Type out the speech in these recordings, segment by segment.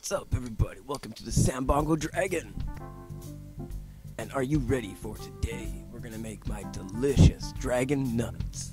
What's up, everybody? Welcome to the Sambongo Dragon. And are you ready for today? We're gonna make my delicious dragon nuts.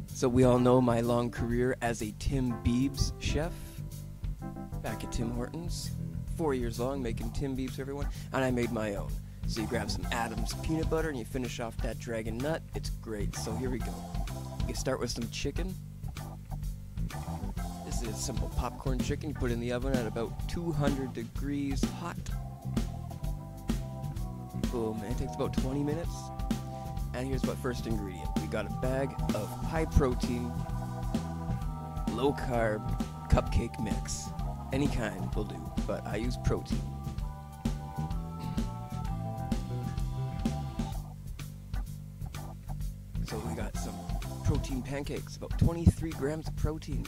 So we all know my long career as a Tim Biebs chef back at Tim Hortons. 4 years long making Tim Biebs for everyone, and I made my own. So you grab some Adams peanut butter and you finish off that dragon nut. It's great. So here we go. You start with some chicken. This is simple popcorn chicken. You put it in the oven at about 200 degrees hot. Boom, and it takes about 20 minutes. And here's what first ingredient. We got a bag of high protein, low carb cupcake mix. Any kind will do, but I use protein. So we got some protein pancakes, about 23 grams of protein.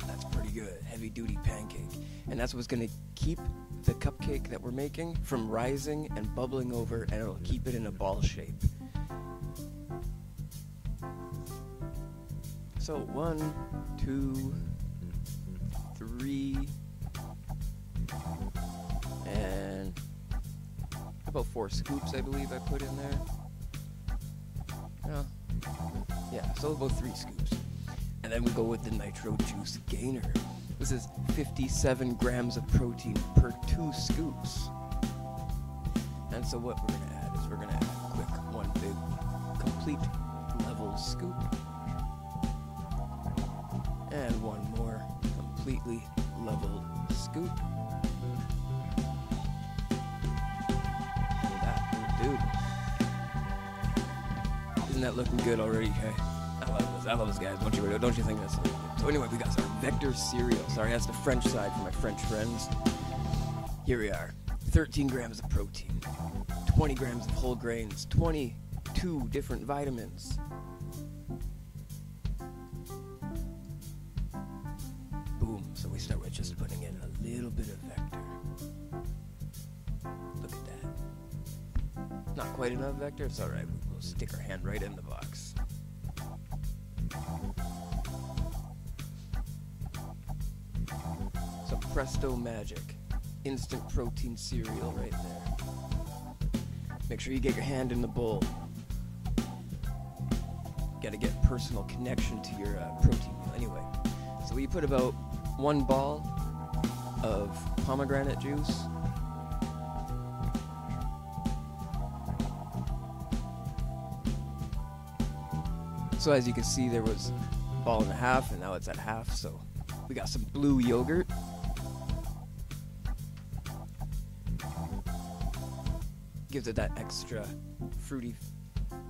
That's pretty good, heavy duty pancake. And that's what's gonna keep the cupcake that we're making from rising and bubbling over, and it'll keep it in a ball shape. So 1, 2, 3, and about 4 scoops, I believe I put in there. Yeah, so about 3 scoops. And then we go with the nitro juice gainer. This is 57 grams of protein per 2 scoops. And so what we're gonna add is we're gonna add a quick one big complete level scoop. And one more completely leveled scoop. And that will do. Isn't that looking good already, Kay? I love this, guys. Don't you think that's good? So anyway, we got some Vector cereal. Sorry, that's the French side for my French friends. Here we are. 13 grams of protein, 20 grams of whole grains, 22 different vitamins. Boom. So we start with just putting in a little bit of Vector. Look at that. Not quite enough Vector. It's all right. We'll stick our hand right in the box. Some Presto Magic instant protein cereal right there. Make sure you get your hand in the bowl. Got to get personal connection to your protein meal. Anyway, so we put about 1 ball of pomegranate juice. So as you can see, there was a ball and a half, and now it's at half. So we got some blue yogurt. Gives it that extra fruity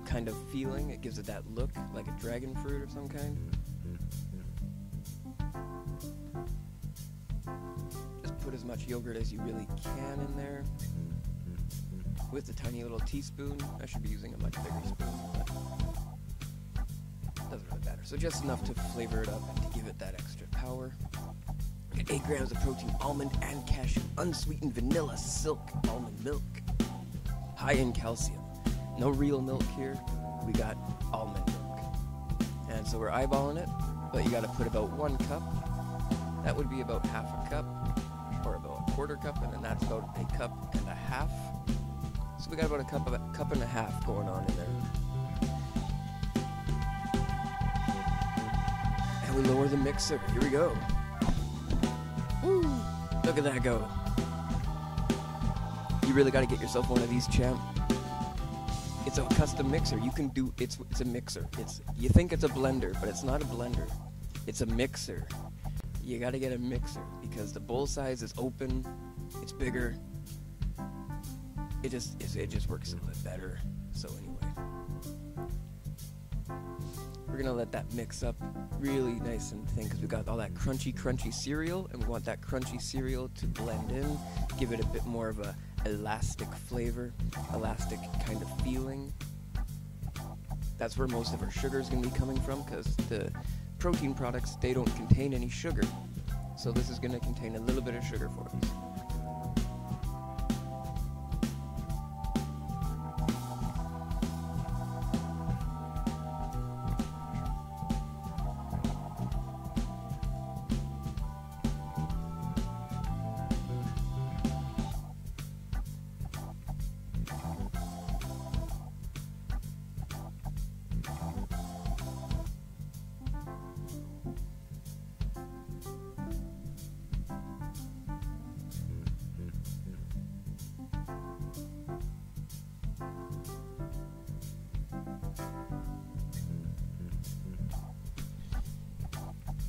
kind of feeling. It gives it that look like a dragon fruit or some kind. Just put as much yogurt as you really can in there with a tiny little teaspoon. I should be using a much bigger spoon, but doesn't really matter. So just enough to flavor it up and to give it that extra power. 8 grams of protein, almond and cashew, unsweetened vanilla silk almond milk. High in calcium. No real milk here. We got almond milk. And so we're eyeballing it, but you got to put about 1 cup. That would be about half a cup, or about a quarter cup, and then that's about a cup and a half. So we got about a cup and a half going on in there. And we lower the mixer. Here we go. Woo! Look at that go. You really got to get yourself one of these, champ. It's a custom mixer. You can do it's a mixer. You think it's a blender, but it's not a blender. It's a mixer. You got to get a mixer because the bowl size is open. It's bigger. It just works a little bit better. So anyway, we're gonna let that mix up really nice and thin because we got all that crunchy cereal, and we want that crunchy cereal to blend in, give it a bit more of a elastic flavor, elastic kind of feeling. That's where most of our sugar is going to be coming from because the protein products, they don't contain any sugar. So this is going to contain a little bit of sugar for us.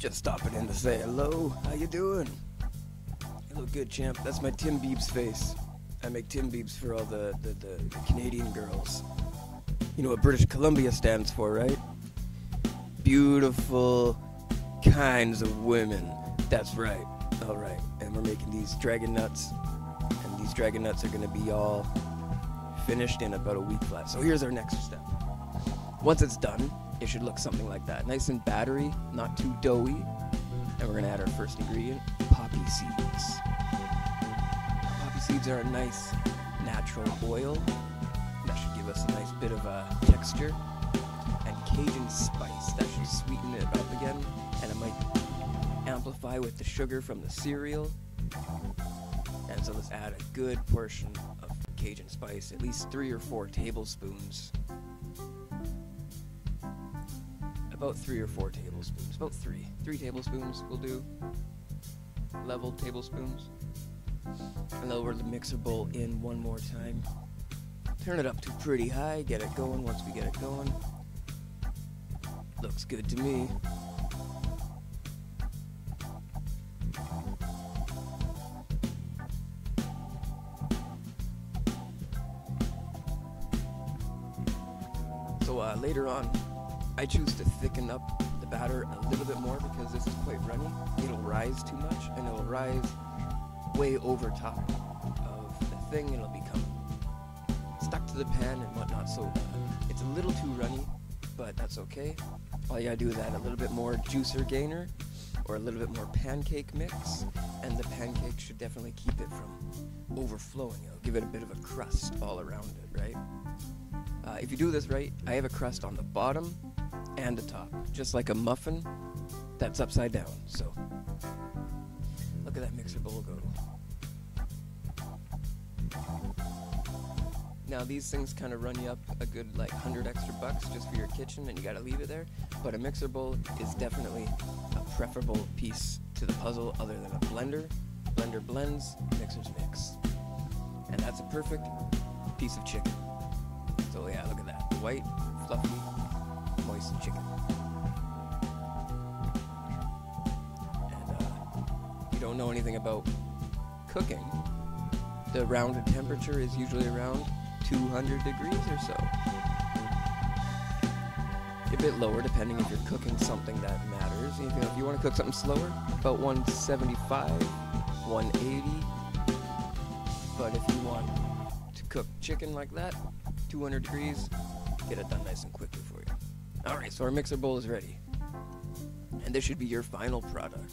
Just stopping in to say hello. How you doing? You look good, champ. That's my Tim Biebs face. I make Tim Biebs for all the Canadian girls. You know what British Columbia stands for, right? Beautiful kinds of women. That's right. All right. And we're making these dragon nuts. And these dragon nuts are going to be all finished in about a week flat. So here's our next step. Once it's done, it should look something like that. Nice and battery, not too doughy. And we're going to add our first ingredient, poppy seeds. Poppy seeds are a nice natural oil. That should give us a nice bit of a texture. And Cajun spice, that should sweeten it up again. And it might amplify with the sugar from the cereal. And so let's add a good portion of Cajun spice, at least 3 or 4 tablespoons. About 3 or 4 tablespoons. About 3. 3 tablespoons will do. Level tablespoons. And lower the mixer bowl in one more time. Turn it up to pretty high. Get it going once we get it going. Looks good to me. So later on, I choose to thicken up the batter a little bit more because this is quite runny. It'll rise too much and it'll rise way over top of the thing and it'll become stuck to the pan and whatnot. So it's a little too runny, but that's okay. All you gotta do is add a little bit more juicer gainer or a little bit more pancake mix, and the pancake should definitely keep it from overflowing. It'll give it a bit of a crust all around it, right? If you do this right, I have a crust on the bottom and the top, just like a muffin that's upside down. So look at that mixer bowl go. Now these things kind of run you up a good like $100 extra just for your kitchen, and you gotta leave it there. But a mixer bowl is definitely a preferable piece to the puzzle other than a blender. Blender blends, mixers mix. And that's a perfect piece of chicken. So yeah, look at that. White, fluffy, moist chicken. And if you don't know anything about cooking, the rounded temperature is usually around 200 degrees or so. A bit lower depending if you're cooking something that matters. If you want to cook something slower, about 175, 180. But if you want to cook chicken like that, 200 degrees, get it done nice and quickly for you. Alright, so our mixer bowl is ready. And this should be your final product.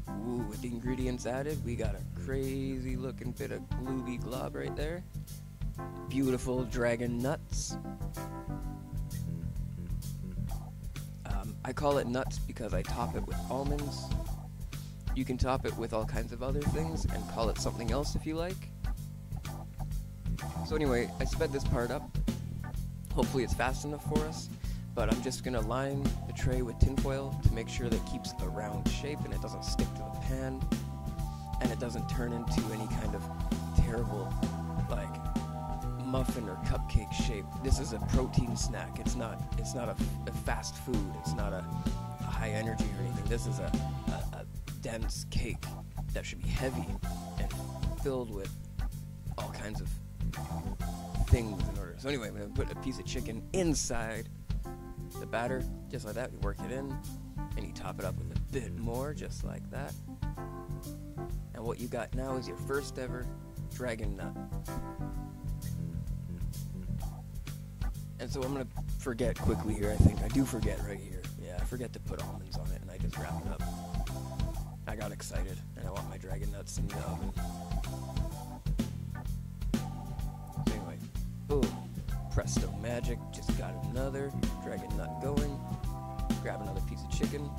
Ooh, with the ingredients added, we got a crazy looking bit of glooby glob right there. Beautiful dragon nuts. I call it nuts because I top it with almonds. You can top it with all kinds of other things and call it something else if you like. So anyway, I sped this part up. Hopefully it's fast enough for us, but I'm just gonna line the tray with tinfoil to make sure that it keeps a round shape and it doesn't stick to the pan, and it doesn't turn into any kind of terrible, like, muffin or cupcake shape. This is a protein snack. It's not a fast food. It's not a high energy or anything. This is a dense cake that should be heavy and filled with all kinds of things in order. So anyway, I'm going to put a piece of chicken inside the batter, just like that. We work it in, and you top it up with a bit more, just like that. And what you got now is your first ever dragon nut. And so I'm going to forget quickly here, I think. I do forget right here. Yeah, I forget to put almonds on it, and I just wrap it up. I got excited, and I want my dragon nuts in the oven. Boom. Presto magic. Just got another dragon nut going. Grab another piece of chicken.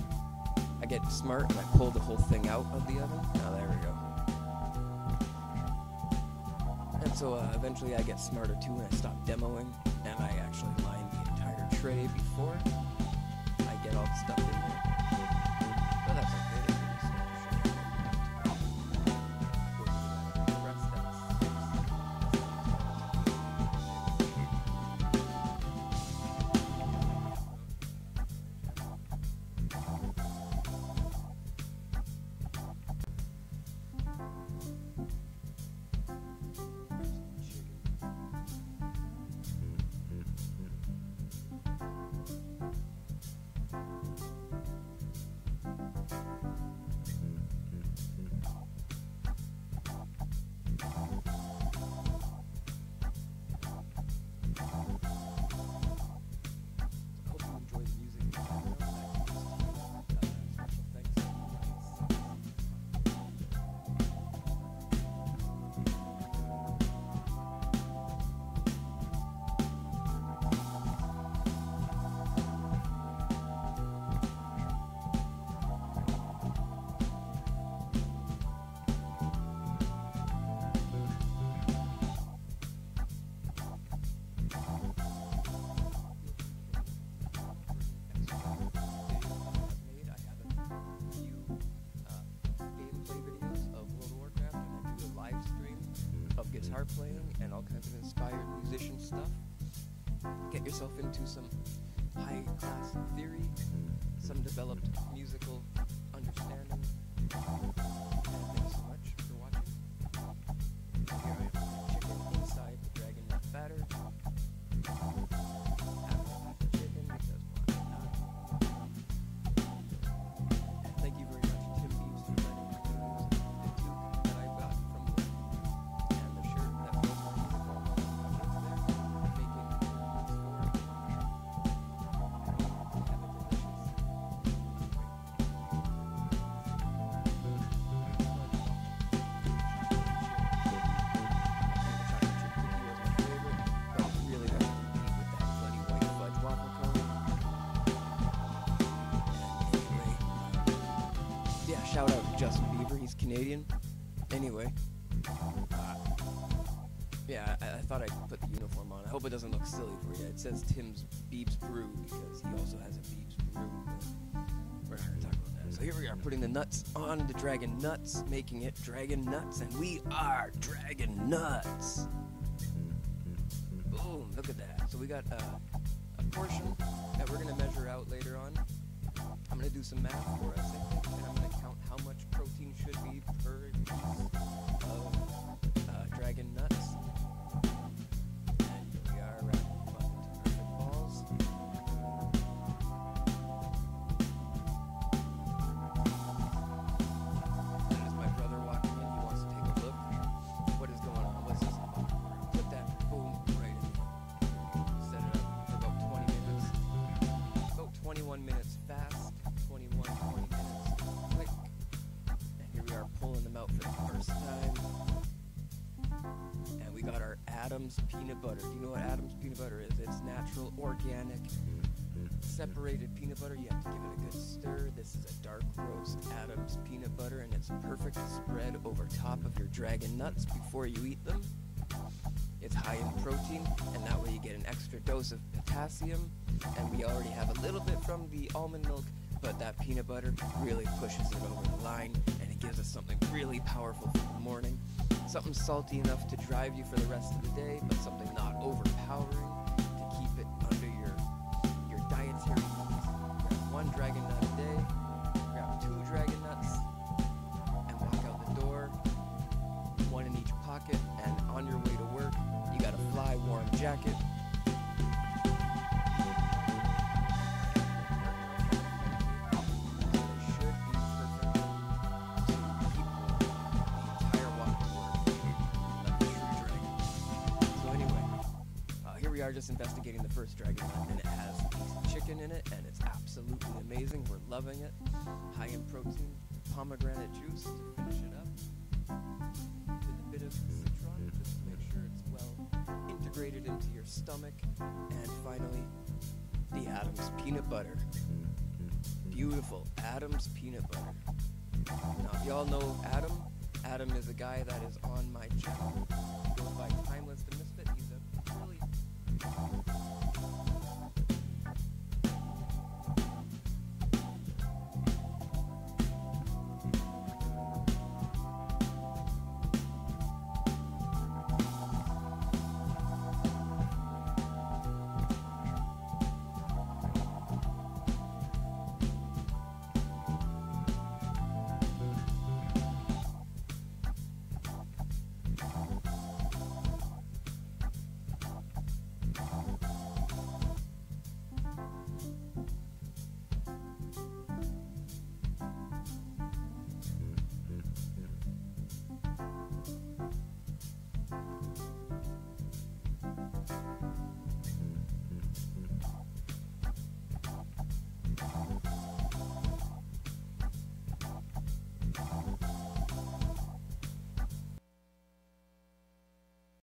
I get smart and I pull the whole thing out of the oven. Now there we go. And so eventually I get smarter too and I stop demoing and I actually line the entire tray before I get all the stuff in there. But that's okay. guitar playing and all kinds of inspired musician stuff. Get yourself into some high-class theory, some developed musical understanding. And thanks so much for watching. Here I am, chicken inside the dragon nut batter. Chicken because why not? And thank you very much, Tim Beeves, for letting me use the tube that I got from work and the shirt that was my uniform on there, making it for shout out to Justin Bieber, he's Canadian. Anyway, yeah, I thought I'd put the uniform on. I hope it doesn't look silly for you. It says Tim's Beebs Brew because he also has a Beebs Brew. We're not going to talk about that. So here we are putting the nuts on the dragon nuts, making it dragon nuts, and we are dragon nuts. Boom, look at that. So we got a portion that we're going to measure out later on. I'm going to do some math for us, I think, and I'm going to count how much protein should be per piece of dragon nuts. And here we are wrapping them up into perfect balls. And as my brother walking in, he wants to take a look. What is going on? What's this about? Put that boom right in. Set it up for about 20 minutes. About 21 minutes fast. 20 minutes quick, and here we are pulling them out for the first time. And we got our Adams peanut butter. Do you know what Adams peanut butter is? It's natural, organic, separated peanut butter. You have to give it a good stir. This is a dark roast Adams peanut butter, and it's perfect to spread over top of your dragon nuts before you eat them. It's high in protein, and that way you get an extra dose of potassium. And we already have a little bit from the almond milk, but that peanut butter really pushes it over the line, and it gives us something really powerful for the morning. Something salty enough to drive you for the rest of the day, but something not overpowering to keep it under your dietary needs. Grab one dragon nut a day, grab 2 dragon nuts, and walk out the door, one in each pocket, and on your way to work, you got a fly warm jacket. We are just investigating the first dragon nut, and it has a piece of chicken in it, and it's absolutely amazing. We're loving it. High in protein, pomegranate juice to finish it up, with a bit of citron just to make sure it's well integrated into your stomach, and finally the Adams peanut butter. Beautiful Adams peanut butter. Now if y'all know Adam is a guy that is on my channel. He goes by Timeless